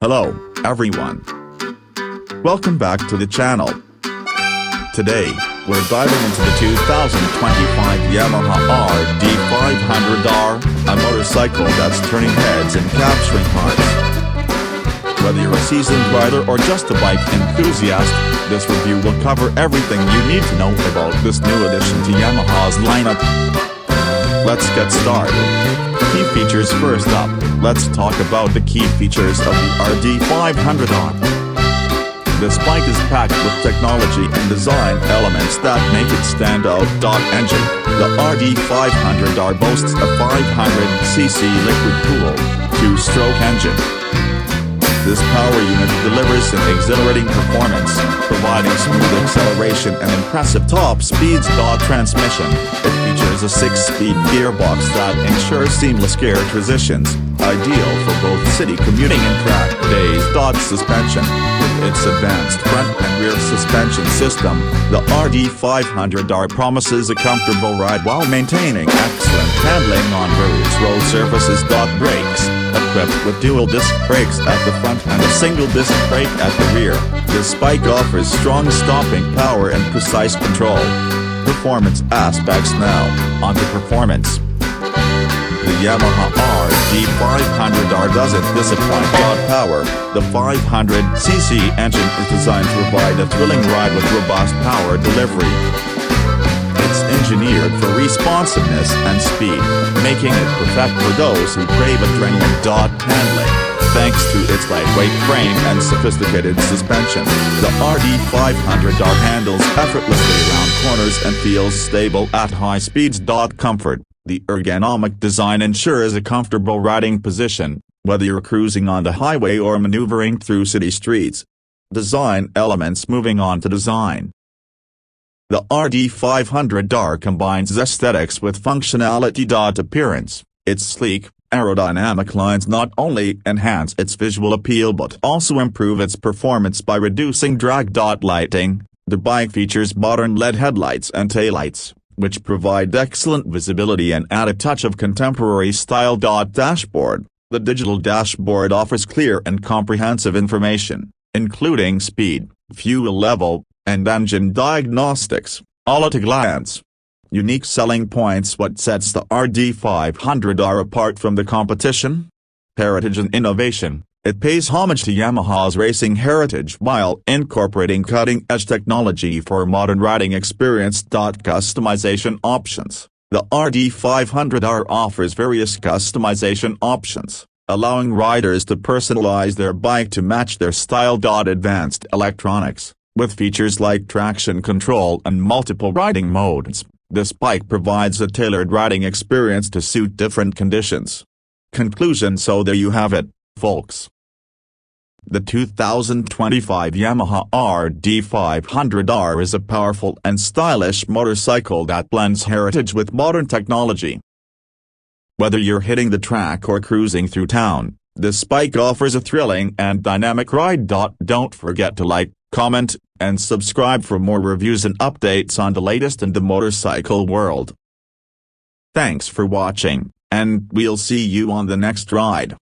Hello, everyone. Welcome back to the channel. Today, we're diving into the 2025 Yamaha RD500R, a motorcycle that's turning heads and capturing hearts. Whether you're a seasoned rider or just a bike enthusiast, this review will cover everything you need to know about this new addition to Yamaha's lineup. Let's get started. Key features first up, let's talk about the key features of the RD500R. This bike is packed with technology and design elements that make it stand out. Engine. The RD500R boasts a 500cc liquid-cooled, 2-stroke engine. This power unit delivers an exhilarating performance, providing smooth acceleration and impressive top speeds. Transmission. It features a 6-speed gearbox that ensures seamless gear transitions, ideal for both city commuting and track days. Suspension. With its advanced front and rear suspension system, the RD500R promises a comfortable ride while maintaining excellent handling on road surfaces. Brakes. Equipped with dual-disc brakes at the front and a single-disc brake at the rear, this bike offers strong stopping power and precise control. Performance aspects now, onto performance. The Yamaha RD500R doesn't disappoint. Power. The 500cc engine is designed to provide a thrilling ride with robust power delivery. It's engineered for responsiveness and speed, making it perfect for those who crave adrenaline. Handling. Thanks to its lightweight frame and sophisticated suspension, the RD500R handles effortlessly around corners and feels stable at high speeds. Comfort. The ergonomic design ensures a comfortable riding position, whether you're cruising on the highway or maneuvering through city streets. Design elements. Moving on to design. The RD500R combines aesthetics with functionality. Appearance. Its sleek, aerodynamic lines not only enhance its visual appeal but also improve its performance by reducing drag. Lighting. The bike features modern LED headlights and taillights, which provide excellent visibility and add a touch of contemporary style. Dashboard. The digital dashboard offers clear and comprehensive information, including speed, fuel level, and engine diagnostics, all at a glance. Unique selling points. What sets the RD500R apart from the competition? Heritage and innovation. It pays homage to Yamaha's racing heritage while incorporating cutting-edge technology for a modern riding experience. Customization options. The RD500R offers various customization options, allowing riders to personalize their bike to match their style. Advanced electronics. With features like traction control and multiple riding modes, this bike provides a tailored riding experience to suit different conditions. Conclusion. So there you have it, folks. The 2025 Yamaha RD500R is a powerful and stylish motorcycle that blends heritage with modern technology. Whether you're hitting the track or cruising through town, this bike offers a thrilling and dynamic ride. Don't forget to like, comment, and subscribe for more reviews and updates on the latest in the motorcycle world. Thanks for watching, and we'll see you on the next ride.